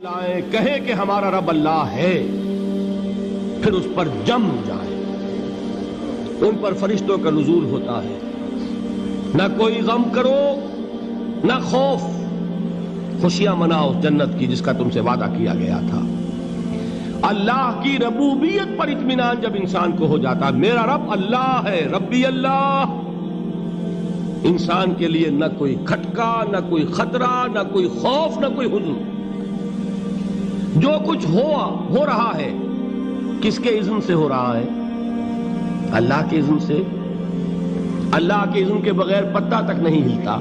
لائیں کہیں کہ ہمارا رب اللہ ہے، پھر اس پر جم جائیں۔ ان پر فرشتوں کا نزول ہوتا ہے، نہ کوئی غم کرو نہ خوف، خوشیاں مناؤ جنت کی جس کا تم سے وعدہ کیا گیا تھا۔ اللہ کی ربوبیت پر اطمینان جب انسان کو ہو جاتا، میرا رب اللہ ہے، ربی اللہ، انسان کے لیے نہ کوئی کھٹکا، نہ کوئی خطرہ، نہ کوئی خوف، نہ کوئی حزن۔ جو کچھ ہو رہا ہے کس کے اذن سے ہو رہا ہے؟ اللہ کے اذن سے۔ اللہ کے اذن کے بغیر پتا تک نہیں ہلتا۔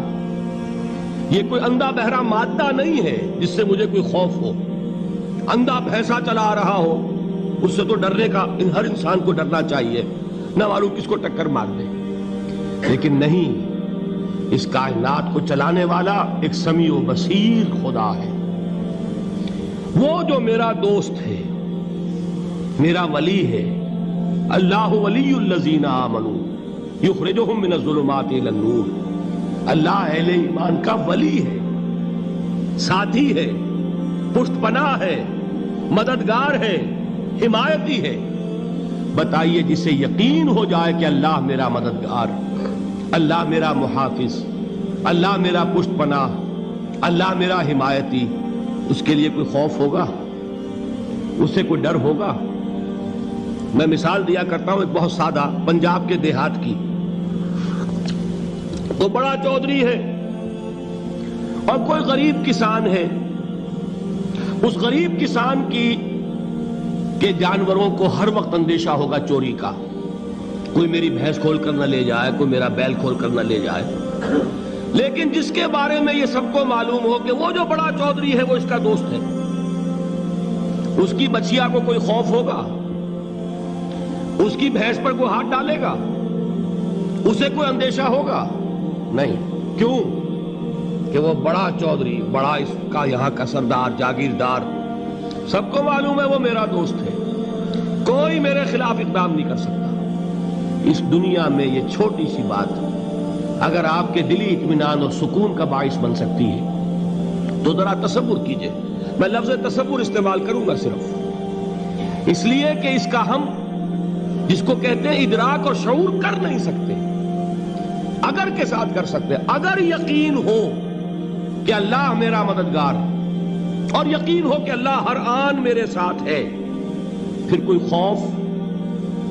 یہ کوئی اندھا بہرا مادہ نہیں ہے جس سے مجھے کوئی خوف ہو۔ اندھا بھینسا چلا آ رہا ہو اس سے تو ڈرنے کا ہر انسان کو ڈرنا چاہیے، نہ معلوم کس کو ٹکر مار دے۔ لیکن نہیں، اس کائنات کو چلانے والا ایک سمیع و بصیر خدا ہے، وہ جو میرا دوست ہے، میرا ولی ہے۔ اللہ ولی الذین آمنوا یخرجہم من الظلمات الی النور۔ اللہ اہل ایمان کا ولی ہے، ساتھی ہے، پشت پناہ ہے، مددگار ہے، حمایتی ہے۔ بتائیے جسے یقین ہو جائے کہ اللہ میرا مددگار، اللہ میرا محافظ، اللہ میرا پشت پناہ، اللہ میرا حمایتی، اس کے لیے کوئی خوف ہوگا؟ اس سے کوئی ڈر ہوگا؟ میں مثال دیا کرتا ہوں ایک بہت سادہ، پنجاب کے دیہات کی۔ تو بڑا چودھری ہے اور کوئی غریب کسان ہے۔ اس غریب کسان کے جانوروں کو ہر وقت اندیشہ ہوگا چوری کا، کوئی میری بھینس کھول کر نہ لے جائے، کوئی میرا بیل کھول کر نہ لے جائے۔ لیکن جس کے بارے میں یہ سب کو معلوم ہو کہ وہ جو بڑا چودھری ہے وہ اس کا دوست ہے، اس کی بچیا کو کوئی خوف ہوگا؟ اس کی بھینس پر کوئی ہاتھ ڈالے گا؟ اسے کوئی اندیشہ ہوگا؟ نہیں۔ کیوں؟ کہ وہ بڑا چودھری، بڑا اس کا یہاں کا سردار، جاگیردار، سب کو معلوم ہے وہ میرا دوست ہے، کوئی میرے خلاف اقدام نہیں کر سکتا۔ اس دنیا میں یہ چھوٹی سی بات اگر آپ کے دلی اطمینان اور سکون کا باعث بن سکتی ہے تو ذرا تصور کیجئے۔ میں لفظ تصور استعمال کروں گا صرف اس لیے کہ اس کا ہم جس کو کہتے ہیں ادراک اور شعور کر نہیں سکتے، اگر کے ساتھ کر سکتے۔ اگر یقین ہو کہ اللہ میرا مددگار اور یقین ہو کہ اللہ ہر آن میرے ساتھ ہے، پھر کوئی خوف؟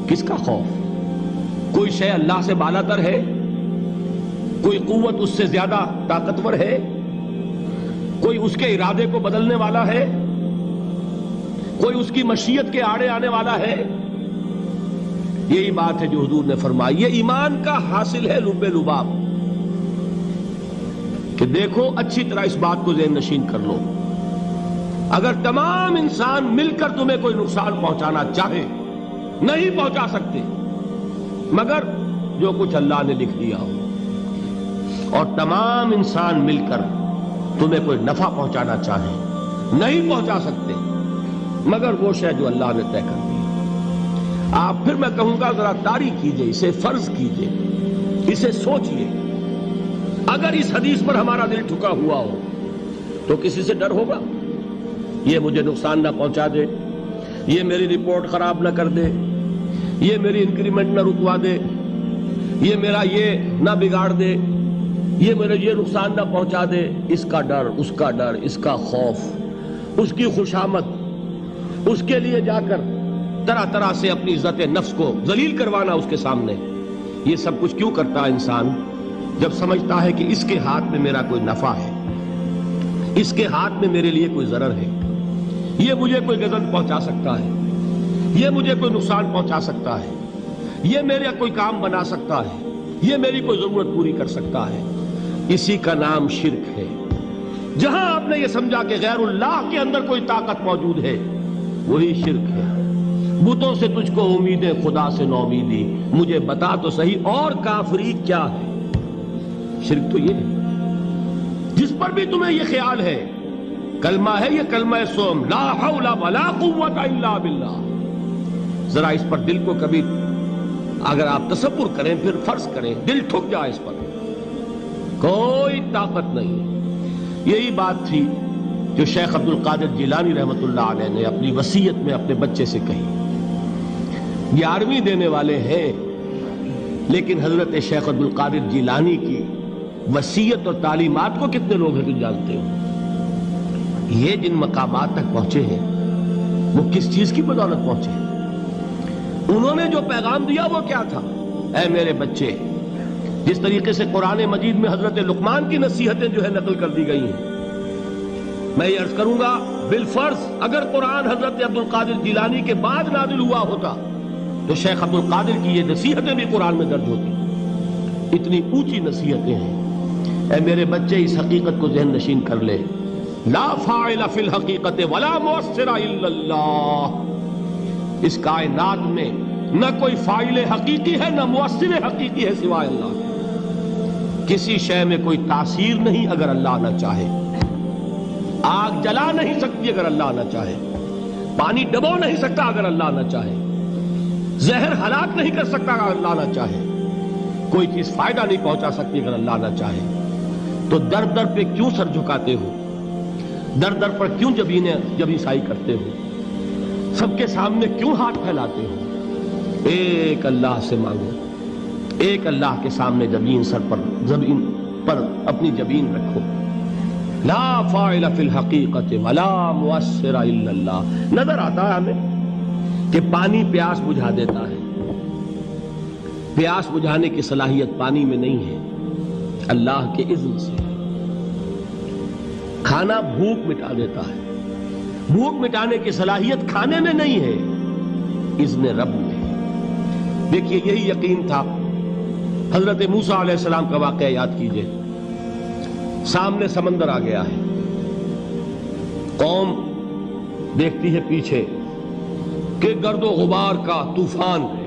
کس کا خوف؟ کوئی شے اللہ سے بالاتر ہے؟ کوئی قوت اس سے زیادہ طاقتور ہے؟ کوئی اس کے ارادے کو بدلنے والا ہے؟ کوئی اس کی مشیت کے آڑے آنے والا ہے؟ یہی بات ہے جو حضور نے فرمائی۔ یہ ایمان کا حاصل ہے لب لباب، کہ دیکھو اچھی طرح اس بات کو ذہن نشین کر لو، اگر تمام انسان مل کر تمہیں کوئی نقصان پہنچانا چاہے نہیں پہنچا سکتے، مگر جو کچھ اللہ نے لکھ دیا ہو، اور تمام انسان مل کر تمہیں کوئی نفع پہنچانا چاہے نہیں پہنچا سکتے، مگر وہ شے جو اللہ نے طے کر دی۔ آپ پھر میں کہوں گا ذرا طاری کیجئے، اسے فرض کیجئے، اسے سوچئے۔ اگر اس حدیث پر ہمارا دل ٹھکا ہوا ہو تو کسی سے ڈر ہوگا؟ یہ مجھے نقصان نہ پہنچا دے، یہ میری رپورٹ خراب نہ کر دے، یہ میری انکریمنٹ نہ رکوا دے، یہ میرا یہ نہ بگاڑ دے، یہ میرے یہ نقصان نہ پہنچا دے۔ اس کا ڈر، اس کا ڈر، اس کا خوف، اس کی خوشامد، اس کے لیے جا کر طرح طرح سے اپنی عزت نفس کو ذلیل کروانا اس کے سامنے، یہ سب کچھ کیوں کرتا ہے انسان؟ جب سمجھتا ہے کہ اس کے ہاتھ میں میرا کوئی نفع ہے، اس کے ہاتھ میں میرے لیے کوئی ضرر ہے، یہ مجھے کوئی غضب پہنچا سکتا ہے، یہ مجھے کوئی نقصان پہنچا سکتا ہے، یہ میرا کوئی کام بنا سکتا ہے، یہ میری کوئی ضرورت پوری کر سکتا ہے، اسی کا نام شرک ہے۔ جہاں آپ نے یہ سمجھا کہ غیر اللہ کے اندر کوئی طاقت موجود ہے، وہی شرک ہے۔ بتوں سے تجھ کو امیدیں، خدا سے نومیدی، مجھے بتا تو صحیح اور کافری کیا ہے؟ شرک تو یہ ہے۔ جس پر بھی تمہیں یہ خیال ہے، کلمہ ہے یہ کلمہ سوم، لا حول ولا قوت الا باللہ، ذرا اس پر دل کو کبھی اگر آپ تصور کریں، پھر فرض کریں، دل ٹھک جائے اس پر، کوئی طاقت نہیں۔ یہی بات تھی جو شیخ عبد القادر جیلانی رحمۃ اللہ علیہ نے اپنی وصیت میں اپنے بچے سے کہی. 11ویں دینے والے ہیں، لیکن حضرت شیخ عبد القادر جیلانی کی وصیت اور تعلیمات کو کتنے لوگ ہیں تو جانتے ہو؟ یہ جن مقامات تک پہنچے ہیں وہ کس چیز کی بدولت پہنچے ہیں؟ انہوں نے جو پیغام دیا وہ کیا تھا؟ اے میرے بچے، جس طریقے سے قرآن مجید میں حضرت لقمان کی نصیحتیں جو ہے نقل کر دی گئی ہیں، میں یہ عرض کروں گا بالفرض اگر قرآن حضرت عبد القادر جیلانی کے بعد نازل ہوا ہوتا تو شیخ عبد القادر کی یہ نصیحتیں بھی قرآن میں درج ہوتی. اتنی اونچی نصیحتیں ہیں. اے میرے بچے، اس حقیقت کو ذہن نشین کر لے، لا فاعل فی الحقیقت ولا مؤثر الا اللہ. اس کائنات میں نہ کوئی فاعل حقیقی ہے نہ مؤثر حقیقی ہے سوائے اللہ. کسی شے میں کوئی تاثیر نہیں اگر اللہ نہ چاہے. آگ جلا نہیں سکتی اگر اللہ نہ چاہے. پانی ڈبو نہیں سکتا اگر اللہ نہ چاہے. زہر ہلاک نہیں کر سکتا اگر اللہ نہ چاہے. کوئی چیز فائدہ نہیں پہنچا سکتی اگر اللہ نہ چاہے. تو در در پہ کیوں سر جھکاتے ہو؟ در در پر کیوں جبیں سائی کرتے ہو؟ سب کے سامنے کیوں ہاتھ پھیلاتے ہو؟ ایک اللہ سے مانگو. ایک اللہ کے سامنے زمین پر اپنی جبین رکھو. لا فاعل فی الحقیقت ولا مؤثر الا اللہ. نظر آتا ہے ہمیں کہ پانی پیاس بجھا دیتا ہے. پیاس بجھانے کی صلاحیت پانی میں نہیں ہے، اللہ کے اذن سے. کھانا بھوک مٹا دیتا ہے. بھوک مٹانے کی صلاحیت کھانے میں نہیں ہے، اذن رب میں. دیکھیے یہی یقین تھا. حضرت موسیٰ علیہ السلام کا واقعہ یاد کیجئے. سامنے سمندر آ گیا ہے. قوم دیکھتی ہے پیچھے کہ گرد و غبار کا طوفان ہے.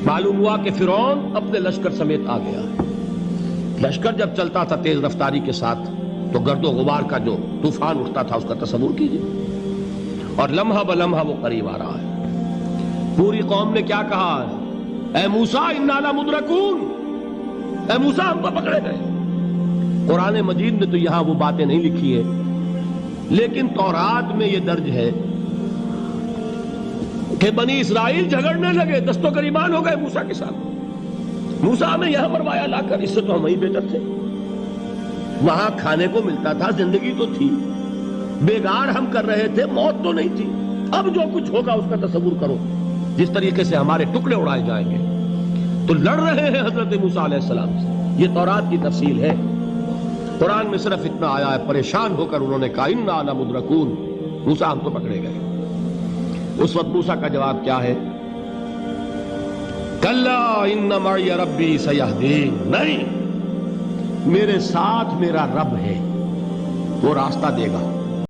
معلوم ہوا کہ فرعون اپنے لشکر سمیت آ گیا ہے. لشکر جب چلتا تھا تیز رفتاری کے ساتھ تو گرد و غبار کا جو طوفان اٹھتا تھا اس کا تصور کیجئے. اور لمحہ بلمحہ وہ قریب آ رہا ہے. پوری قوم نے کیا کہا؟ اے موسیٰ انا لمدرکون. اے موسیٰ ہم کو پکڑے گئے. قرآن مجید نے تو یہاں وہ باتیں نہیں لکھی ہیں، لیکن تورات میں یہ درج ہے کہ بنی اسرائیل جھگڑنے لگے، دست و گریبان ہو گئے موسیٰ کے ساتھ. موسیٰ ہمیں یہاں مروایا لا کر، اس سے تو ہم ہی بہتر تھے. وہاں کھانے کو ملتا تھا، زندگی تو تھی، بیگار ہم کر رہے تھے، موت تو نہیں تھی. اب جو کچھ ہوگا اس کا تصور کرو، جس طریقے سے ہمارے ٹکڑے اڑائے جائیں گے. تو لڑ رہے ہیں حضرت موسیٰ علیہ السلام سے. یہ تورات کی تفصیل ہے. قرآن میں صرف اتنا آیا ہے، پریشان ہو کر انہوں نے کہا انا لمدرکون. موسیٰ ہم تو پکڑے گئے. اس وقت موسیٰ کا جواب کیا ہے؟ کلا ان معی ربی سیہدین. نہیں، میرے ساتھ میرا رب ہے، وہ راستہ دے گا.